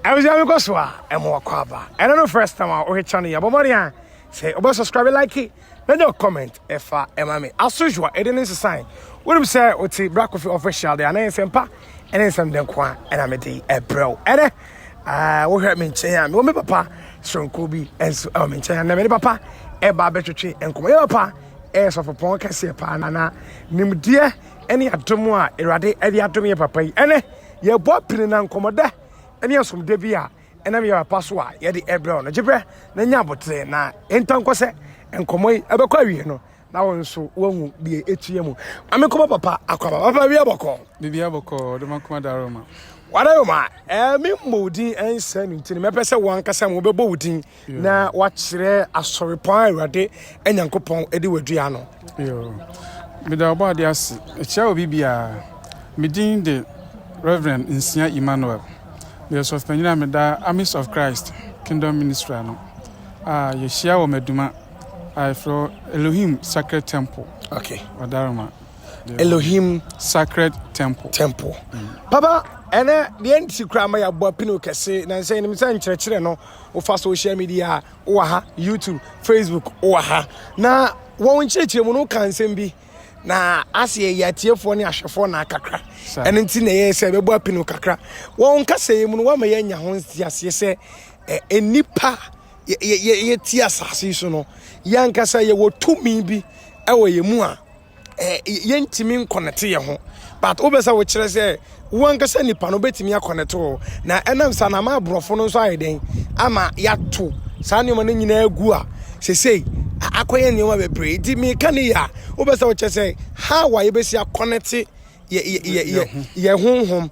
I was going to go so I'm more quaba. I don't know first time I'll channel ya, but Maria say about subscribe, like it, then you comment if I am me. As usual, it is a sign. What I'm saying, what's the Black Coffee official? The announce sempa, and then some them kwa, and I'm a bro. And we heard me say, I'm my papa, Son Kobe, and so I'm in China, never papa, a barber tree, and come here, papa, as of a punk, I say, Panana, Nim dear, any atomoa, erade, any atomia papa, and your boy pinning and commoda. And yes, from Devia, and I'm your password, yet the Ebron, a jibber, the Yabote, na, in Tonquase, and Comoy, Abaquari, no. Now, so won't be ATM. I'm a papa, a papa, the Biaboco, the Macmadaroma. What I mean, Moody and sending to the Mepesa one Cassam will be boating. Now, what's there a sorry pirate and Uncle Pong Edward Diano. Without body as a shall be a meeting the Reverend in St. Emmanuel. There's of Penina Armies of Christ, Kingdom Ministry. You share Meduma. I from Elohim Sacred Temple. Okay. Wadarama. Elohim Sacred Temple. Papa, and the end to cry my boy Pino Casse, and saying him church no or social media or YouTube, Facebook or now one church you no can send be. Na asiye yatie fo ne ahwefo na kakra ene nti na ye se bebo apinu kakra won ka se mu no wa ma yanya ho ntiase se enipa ye ti asase so no yanka se ye wotumi bi ewo ye mu a ye ntimi nkonete ye ho but obesa wo kire se wanka se nipa no betimi akonete o na enam sa na ma brofo no so ayeden ama yato sa ne mo ne nyina agu a sesei akoye ne ma bebre di me kan ya obesa wo chese how are you be connect ye honhom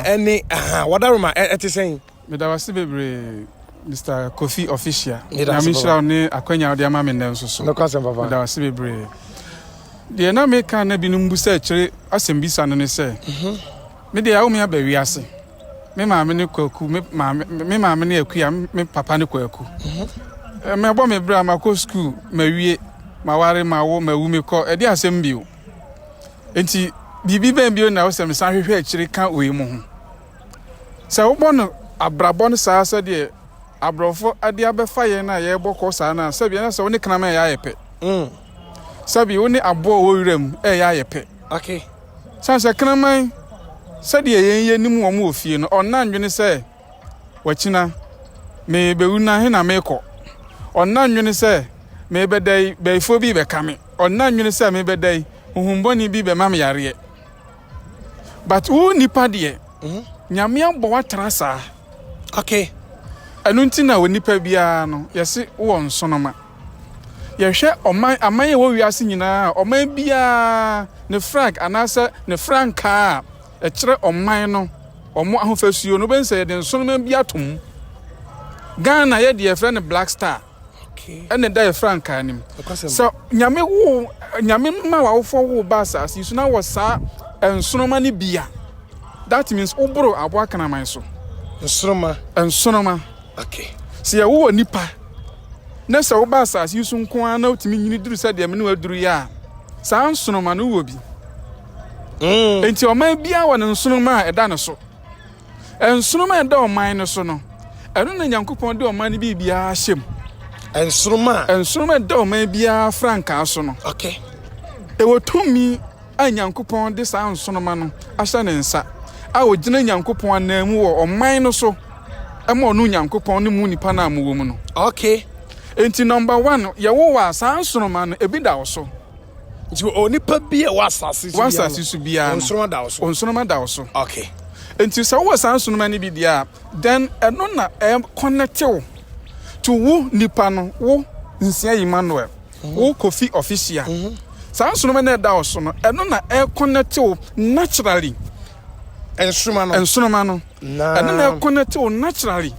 ene wadaroma etisen me da wase bebre Mr. Kofi official na me shira ne akwanya ode ama me ndem so no kwasem papa me da wase bebre de na me kan na binum bu se kire asem bisa no ne se me de awo me abawi ase me ma me ne kwaku me ma me ne akua me papa ne kwaku me bo me bra ma ko school ma wie ma ware ma wo ma wu me ko e di asem bio enti bibi ben bio na wo se me san hwehwe akire kan oyi mu ho se wo bo no abrabo no saa se de abrofo ade abefa ye na ye boko saa na se bia na se wo ne kana ma ya yepe sabi wo ne abo wo wiram ya yepe okay san se kana man se de ye nim wo mu ofie no onna nwene se wachina me be wuna he na me ko onna nwene se me bedai be fo bi be kame onna nwene se me bedai huhumboni bi be mam yare but wo nipa de nyame abo watrasa okay anu ntina wo nipa bia no yesi wo nsonoma yehwe oman amaye wo wiase nyina oman bia ne frank anasa ne franka e kire oman no omo ahofasuo no bense ye de nsonoma bia tom Ghana ye de friend Black Star ene da franka anim so nyame ma wa wofo wo basa si so na wo sa ensonoma ni bia that means obro abo kana man so ensonoma okay si ya wo nipa na se wo basa si so nko ana otimi nyini duru sa de me no aduru ya sa ensonoma no wo bi enti o man bia wo ensonoma e da no so ensonoma e da o man no so no eno na Nyankopon de o man bi bia hyem ensonoma da o man bia franka so no okay e wo tumi a Nyankopon de sa ensonoma no ahya ne nsa a o gina Nyankopon anamu wo o man no so e mo no Nyankopon ne mu nipa na amu wo mu no okay enti number 1 ye wo wa sa ensonoma no ebi da wo so nti o nipa bia wa asase so bia ensonoma da wo so okay enti sa wo sa ensonoma ne bi dia then eno na connect to wo nipa no wo nsia Emmanuel wo Kofi official sa ensonoma na da wo so no eno na connect naturally ensonoma no eno na connect naturally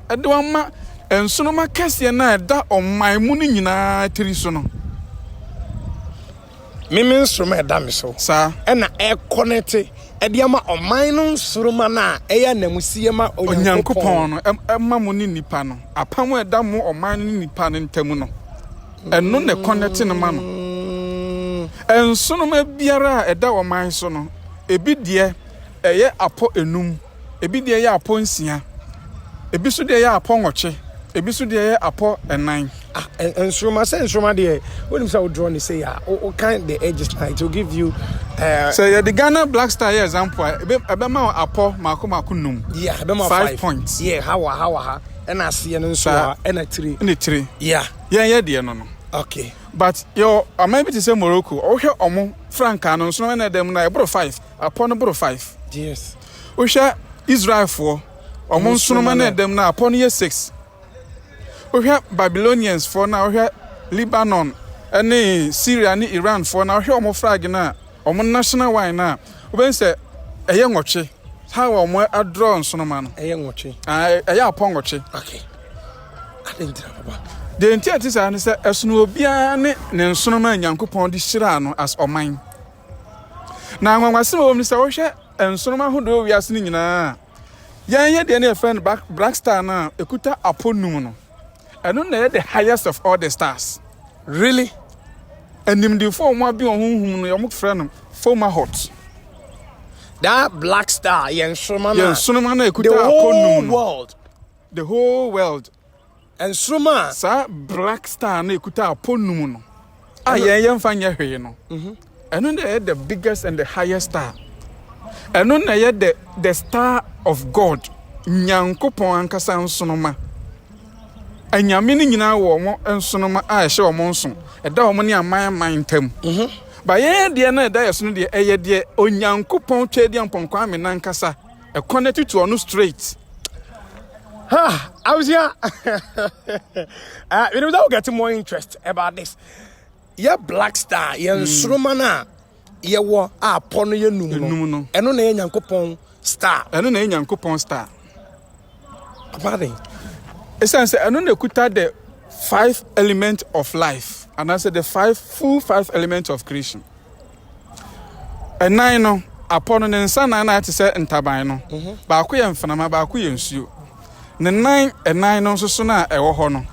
edo ma ensonoma kese na da oman mu ni nyina tiri so no mimi instrument da me so sa na connect ediama oman no nsoroma na eya namusie ma Onyankopon no emma mo ni nipa no apam eda mo oman ni nipa no ntamu no eno ne connect no ma no ensonoma biara eda oman so no ebi de eye apo enum ebi de eye apo nsia Ebisu de ya apɔ ngoche. Ebisu de ya apɔ enan. And Sroma there. When you say draw and say what kind the edges like to give you so yeah, the Ghana Black Star example ebema apɔ mako num. Yeah, ebema 5 points. Yeah, how and I see and so and a 3. And a 3. Yeah. Yeah, no. Okay. But yo, I maybe to say Morocco. Oh, here omo Franca no so na dem na ebro 5. Upon ebro 5. Yes. Oh, share Israel 4. Omo so na dem na upon year 6. Oh, here Babylonians 4 na oh here Lebanon and Syria and Iran 4 na oh here omo flag na omo national wine na. We say eye ngoche. How omo adraw nso ma no. Eye ngoche. Eye upon ngoche. Okay. I didn't papa. The entity is an esunu obia ne nsonoma Nyankopɔn de hyira no as oman. Na anwanwase wo ni se wo hwɛ nsonoma hodo wiase ni nyinaa. Yan de na friend Black Star na ekuta aponum no. Eno na the highest of all the stars. Really? Animdifo mo abi ohunhum no yom frɛ no former hot. That Black Star yen nsonoma na ekuta aponum no. The whole world. And Sroma sa Black Star na ekuta aponum no. Yen fanya hwe no. Eno na the biggest and the highest star. Eno na the star of God. Nyankopɔn ankasa nsonoma. Anyame ni nyina wo mo nsonoma a hye wo mo nso. Eda wo mo ne aman tam. Ba ye de na eda yeso no de eye de Onyankopɔn twedi amponkwa ame na ankasa. E connect to onu straight. I was here. Without getting more interest about this. Yeah, Black Star, Sroma na wo upon your num no. Eno na Nyankopɔn star. Eno na Nyankopɔn star. Pardon. Essence eno na kuta the 5 elements of life. And I said the 5 elements of creation. And 9 no upon ne nsa na te se ntaban no. Ba ko ye mfanama ba ko ye nsuo. Ne 9 and 9 no so na ewo ho no.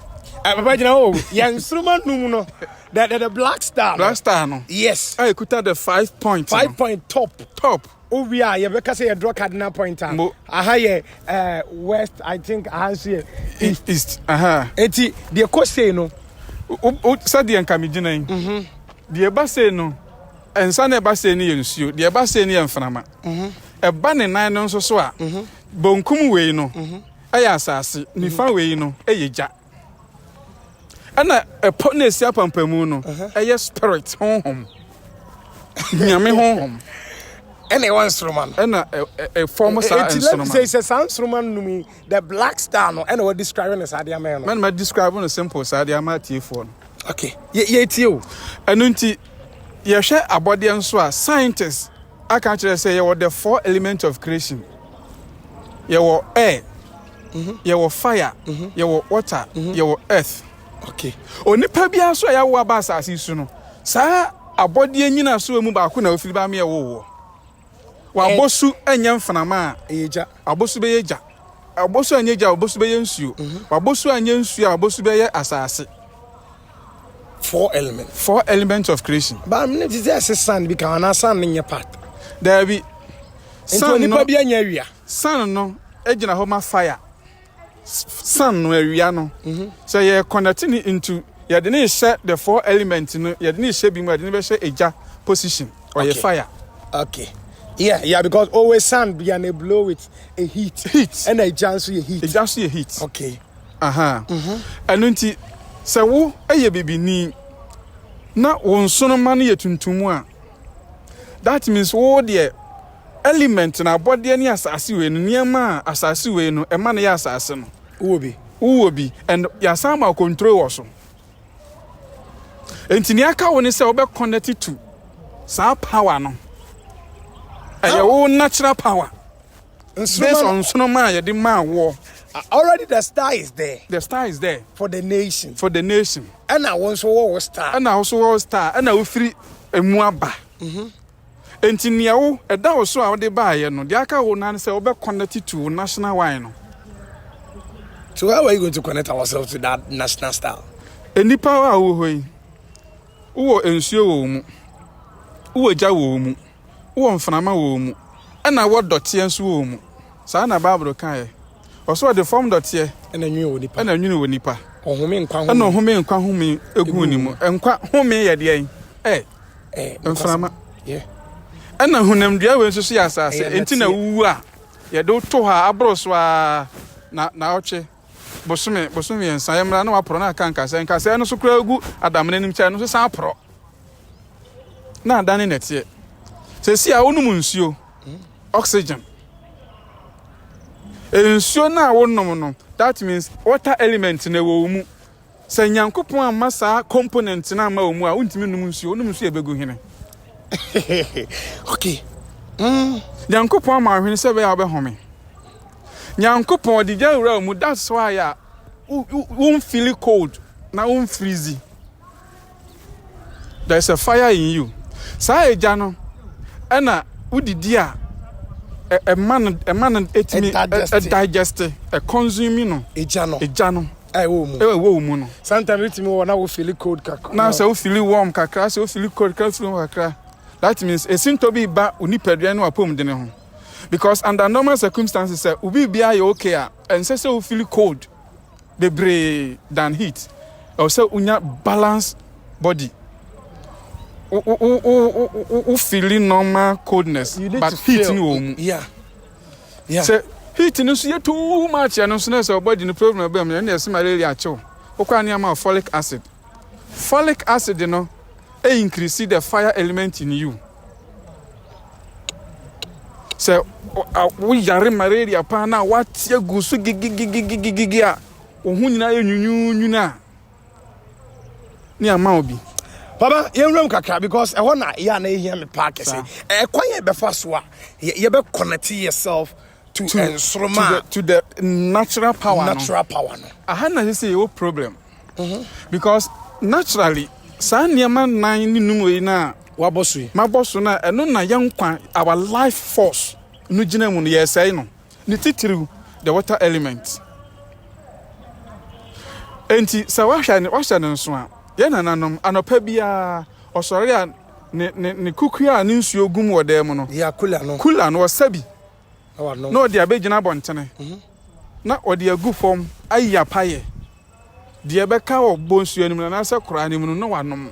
Papa jina o yan Sroma num no. The Black Star. Black Star no. Yes. I could have the 5 points. 5 point top. We are you because you draw cardinal pointer. West, I think I see East. Eti the coach say no. Said the enkamijina. The eba say no. And son eba say ni yensuo. The eba say ni enframa. Eba ne 9 no so a. Bonkum we no. Aya asase. Nifa we no. Eyeja. Ana epone sia pampamu no. Eye spirit honhom. Nyame honhom. Anyone Sroma. A former star and Sroma. Say Sroma numi the Black Star no. And what describing as Sadia man. Man ma describing a simple Sadia mati phone. Okay. Ye tio. Anunti ye hwe abode nso a scientists aka kire say ye were the 4 elements of creation. Ye were air. Ye were fire. Ye were water. Ye were earth. Okay. Onipa bia so ya wo aba asase su no. Sa abode nyina so mu ba ko na ofiri ba me ye wo. Wabosu enya mfanama eja abosu be yeja abosu anyeja abosu be yensuo wabosu anyensuo abosu be ye asase 4 elements of creation ba me dey say sun because na sun nye part there be sun no bia nya awia sun no ejina ho ma fire sun no awia no so ye connecting into ye dey na share the 4 elements no ye dey na share bi mu ye dey na be share eja position or ye fire. Okay. Yeah, because always sand be and blow with a heat. And a chance you heat. Heat. Okay. Anunti se wo eye bibini na wonsono ma ne yetuntumu a. That means wo the element na body ani asase we no niam asase we no e ma na ya asase no. Wo bi and ya sama control wo so. Enti ni aka wo ne se wo be connect to sa power no. Your natural power. Based on Sonoma, you demand war. Already the star is there. The star is there. For the nation. And I also war star. And I will free a muaba. And in Yao, a dow so out the buyer, no, the Aka will not say over connected to national wine. So, how are you going to connect ourselves to that national star? Any power away. Who ensure who a jaw. Wo mfanama wo mu ana wo dote enso wo mu sa na bible kan Also the form dot here. And a new nipa. And a new nipa. Oh, home in Kwan. And no home in Kwan home a good and quite home at the end. And Frama. Yeah. And now who named the way to see us as Intina Wua. Ya do to her abroswa na oche. Bosumi and Sayamra no aprona canca and Casano Sucrogu Adam and Channel Sapro. Now done in it yet. Say, see, I won't monsieur oxygen. And so now, no. That means water element in a womb. Say, Yankupon massa components in our moon, I won't mean monsieur, no monsieur Beguine. Okay. Yankupon, my when say, I'll be home. Yankupon, the general realm, that's why I won't feel cold, now won't freezy. There's a fire in you. Say, Jano, Anna, who did dear? A man, a digester, a consuming, a jano. I will. Sometimes it's me when I will feel cold. Now, so feel warm, cacra, so feel cold, cacra. That means it seems to be back when you pedriano or pum dinner. Because under normal circumstances, we be okay, and so feel cold, be brave than heat. Also, unya balanced body. Feeling normal coldness, but heating. Yeah. So heating is too much, and no body in the problem. And there's malaria. Folic acid. Folic acid, you know, increase the fire element in you. So we are malaria. Pana what you go so gigia. Near Maubi. Papa, you know kakra because I wanna hear me park say. Kwanye be faswa. You be connect yourself to the natural power. Natural power. I had not say your problem. Because naturally, sa niema nine ni na wabosu. My boss na eno na young kwan our life force. No gina mu ye say no. Ni titiri the water element. Enti sa washa no so a Yana nanom anopa bia osori a ne kukuya ne nsuo gum wode mu no ya kula no wasabi no ode abegina bontene na ode agu fom ayya paye de beka obo nsuo anim na asa kora anim no wanom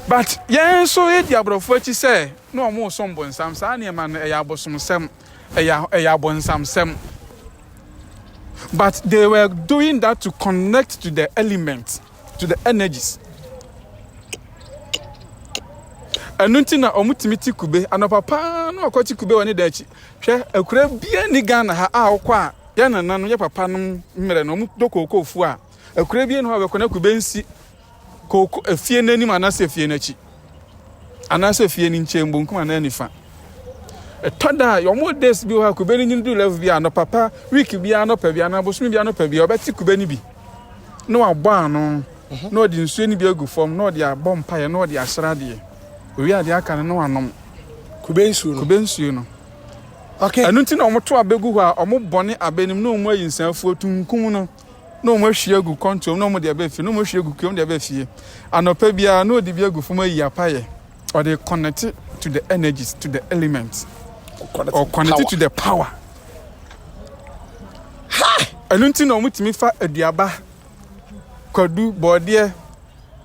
but yen so e di abrofo chi se no omo so mbonsam sa ne ma no e ya bosom sem e ya bonsam sem. But they were doing that to connect to the elements, to the energies. And nothing na omutimiti kube, and papa no akwati kube wani dachi. She ekure bia ni Ghana ha a okwa ya na nanu ya papa no mmere no mu dokoko fu a ekure bia no ha be kona kube nsi koko efie nani manase efie nachi. Anase efie ni nchembo nkuma na nifa. Tada your more days be ha kube ni ndu level bia no papa week bia no pa bia na bosumi bia no pa bia obeti kube ni bi no agbo ano no di nsuo ni bia gu form no di abom paye no di asra de owi ade aka no anom kube nsuo no okay anunti na omoto abegu ho a omo bone abenim no omo ayinsanfo tunkum no omo ahwie gu control no omo de abefi no omo ahwie gu kem de abefie anopa bia no di bia gu form ayi apaye or they connect to the energies, to the elements. Or connected to the power. Ha! I don't know what me fa a diaba. Could do body.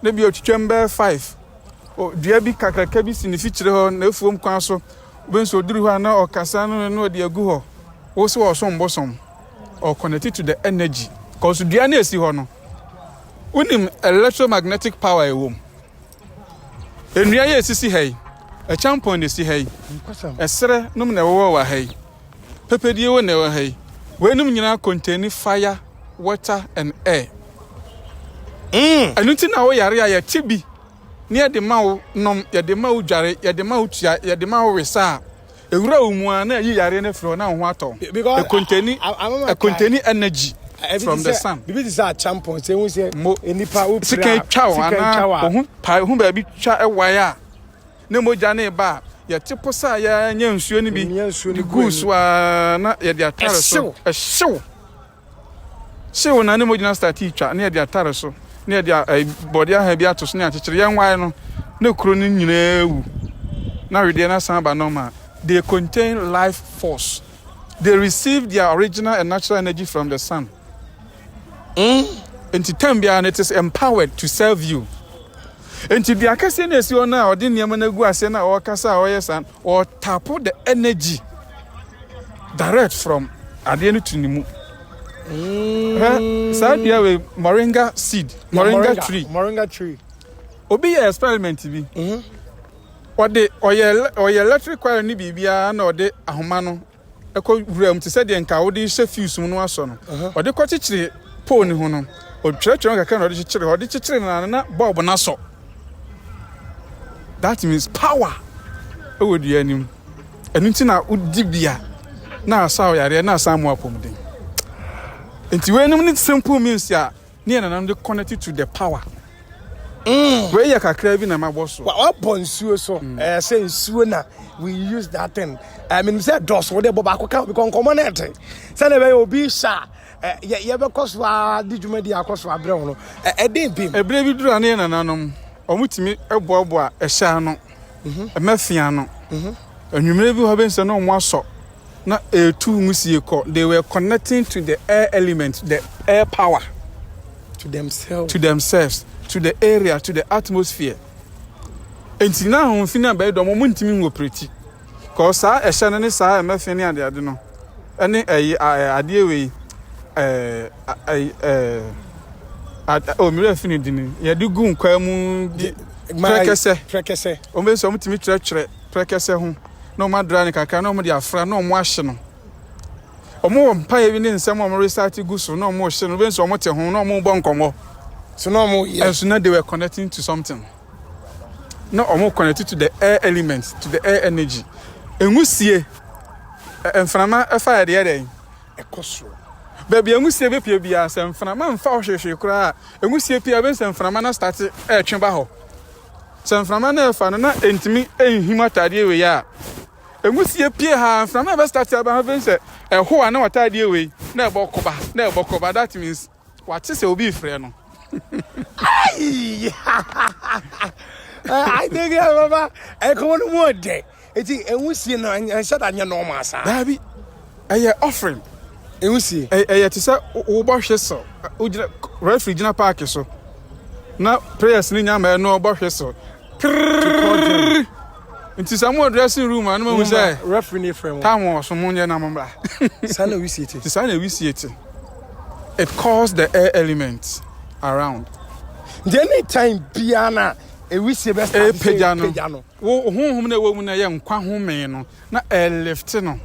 Maybe a chamber 5. Or diabi kakakabis in the future on no foam council. When so do or Casano no diago. Also or some bosom. Or connected to the energy. Because Diana see honor. Unim electromagnetic power a womb. And we are see hey. A champion is hey. A sere no na wa hey. Pepe die wo na wa hey. We no nyina contain fire, water and air. Anu ti na wo yare ya tibi. Ne de mawo nom ya de mawo dware ya de mawo tua ya de mawo wesa. Ewura omu an na yi yare na fro na ho ato. A contain energy from the sun. Bibi is a champion say we say enipa wo sika twa ana ho pa ho ba bi twa ewaya. Ne moja ne ba ya tipo sa ya nya nsuo ni bi goose wa na ya de atare so shew na ne moja na start twa na ya de atare so na ya de body ha bi ato so na akekere yan wan no na kuro ni nyina ewu na we de na san ba normal they contain life force they receive their original and natural energy from the sun. Into Tambia, and it is empowered to serve you. Into the Akasian you now, or the Yamanaguasena or Kasa or Yasan, or tap the energy direct from Adenu to Nimu. Sadia with moringa seed, moringa tree. Obi a experiment to be. What the or your electric wire ni bibia na ode ahoma no eko realm to say the nka ode hye fuse mu no aso no ode ko chichire pole ho no o twetwe no kaka na ode chichire na bulb na so. That means power. E wo dua nim enu ti na udi bia na asaw yare na asamu apomden. Enti we nim simple means ya na na dey connected to the power. Where you kakra bi na maboso. What bonsuo so say nsuo na we use that thing. I mean say dos wo dey boba akwa because common net. Say na be obi sha ye be koso a di dwuma di akoso abre ho no. E dey bim. Ebre bi duru na nanom. Omutimi eboabo a ehya no. Emafia no. Anwumre bi ho be nse no mo aso. Na etu musie ko. They were connecting to the air element, the air power to themselves. To the area, to the atmosphere. And now, I'm feeling by the moment you pretty. Because I shall not say I'm a funny and I don't know. And I deal with oh, me finishing. You do go come prekese. Ombe so mutimi trechre prekese ho. No madrani kaka no mo dia fra no mo ahye no. Omo mpa ye bi ne nsem omo research gu so no mo hye no be so omo te ho no mo bo nkomo. So no, and so now they were connecting to something. No, more connected to the air elements, to the air energy. And we see and Frama a fire the other. A cost. Baby, and we see a baby as and Frama and Fauche cry. And we see a Piabens and Framana started a chamber. Some Framana Fanana and to me and Himatadia we are. And we see a Pierre from ever started about having said, and who I know what idea we never Bokoba. That means what is will be friend. I think Baba, I come on one day. It's we see and shut on your normal side. Baby, a offering. And we see a to say, Obosh so, referee Gina Park so. Now, prayers in your man, no Bosh so. Into some more dressing room, and we say, referee frame. Time was some money number. Sana we see it. The sun we see it. It caused the air elements around. The anytime piano, we see best piano. Oh, whom the woman a young Quahome, not a liftino,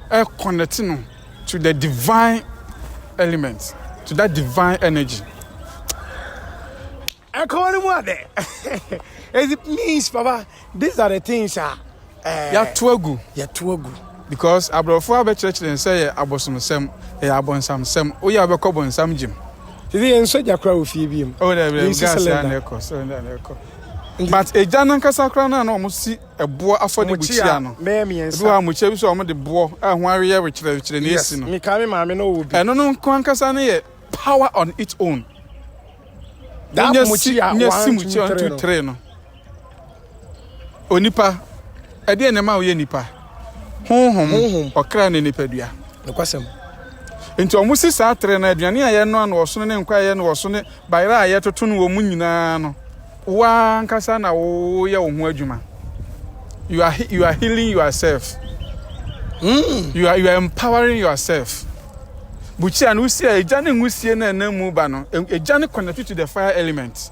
a connectino to the divine elements, to that divine energy. I call him what there. It means, Papa, these are the things. You're too good. Because I brought 4 church and say, I was some, I bought some, we have a couple and some gym. Today, and so you cry with him. Oh, there is gas and echo. But a Janan Casacrana almost see a boy afford the Buciano. Mammy and so I'm with you, so I'm the boy, and warrior which the nation. Me carry my no. I don't know, Quancasane, power on its own. That Mucia, 1, 2, 3. Onipa, a dear Nama Yenipa. Home or cran in Nipedia. The question. Into almost a Saturday night, Yania was soon and quiet was soon by Raya to Tunu Munino. One Casana, oh, Yawajuma. You are healing yourself. You are empowering yourself. Buchan, we see a Johnny Musian and Mubano, a Johnny connected to the fire element.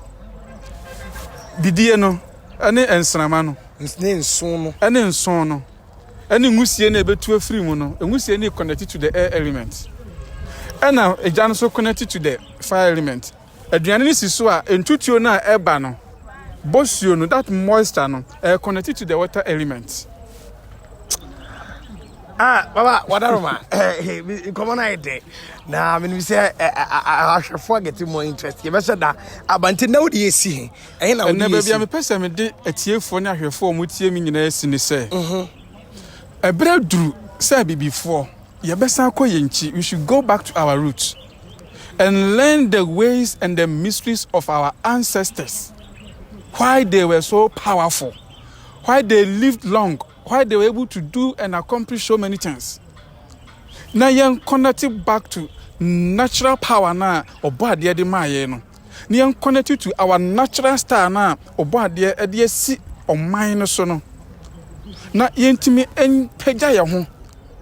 Didiano, and Sramano, and Sono. Any Musian able to a free mono, and Musian connected to the air element. And now a Jan so connected to the fire element. A Giannis is so and Tutiona Ebano. Bosuno, that moisture no, connected to the water element. Baba, whatever, come on, I did. Now, when we say I shall forget more interesting. You said that about now the see. And never be a person a tear for now here for Mutiamin in the say. A breakthrough said before. We should go back to our roots and learn the ways and the mysteries of our ancestors. Why they were so powerful, why they lived long, why they were able to do and accomplish so many things. na yen connect back to natural power na obade de maye no na yen connect to our natural star na obade de si oman no so no na yentimi enpagya ye ho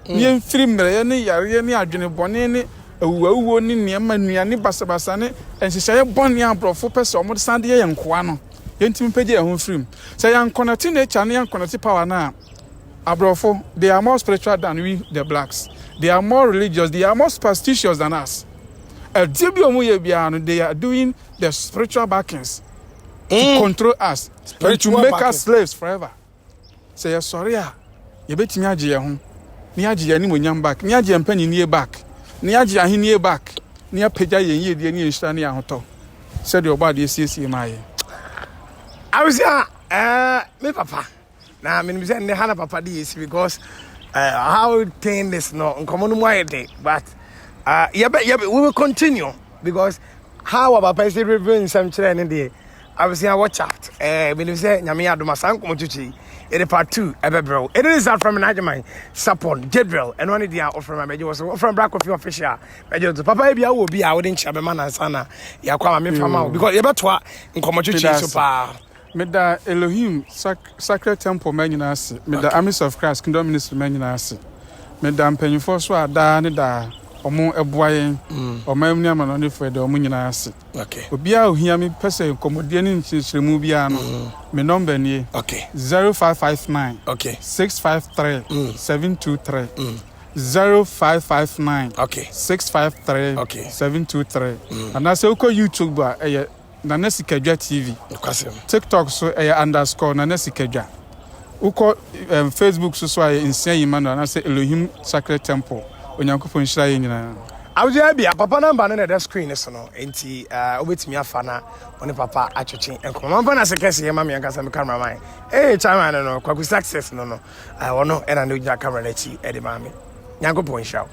yen firi mre ne yare ne adwene bone ne awuwo ne niam nuane basabasa ne enhyehyɛ bone abrofo pese omo sande ye nkoa no yentimi pagya ye ho firim say yan connect nature na yan connect power na abrofo they are more spiritual than we the blacks. They are more religious. They are more superstitious than us. They are doing the spiritual backings to control us and to make us slaves forever. Say sorry, you bet me aji home. Niaji ani monyam back. Niaji empany near back. Niaji ahi near back. Near peja ye the any stani ahoto. Said your body is my. I was me papa. Now I mean say ne hana papa dis because how thing this no uncommon way day but we will continue because how about papa reviewing some children there I was saying watch out when you say nyame adoma sanko motuchi it part 2 ebebro it is out from Najman Sapon Jedrel and one dia of from my was from Black Coffee official papa bia wo bia wo den chabe man sana yakwa me fama because yebetwa nkomotuchi so pa Meda Elohim Sacred Temple Menyanasi, Meda Armies of Christ Kingdom Ministry Menyanasi, Meda Mpenyufo so ada ne da omo eboayen omamni amanone for the omo nyinasi. Okay. Obia ohia me pese komodie ne nchiremu bia no. Me number nie. Okay. 0559. Okay. 653 723. 0559. Okay. 653. Okay. 723. And I say uko YouTube Nanesi Kedja TV. TikTok so __ Nanesi Kedja. Uko Facebook so insane Emmanuel and I say Elohim Sacred Temple. Onyankopon nhyira ye nyina. Awuja bia papa number no na the screen is no enti obetimi afana oni papa achoche enkomamba na sekese ye mama yanka me cameraman chairman no kwaku success no ono na no camera na chi e de mama nyankopon nhyira.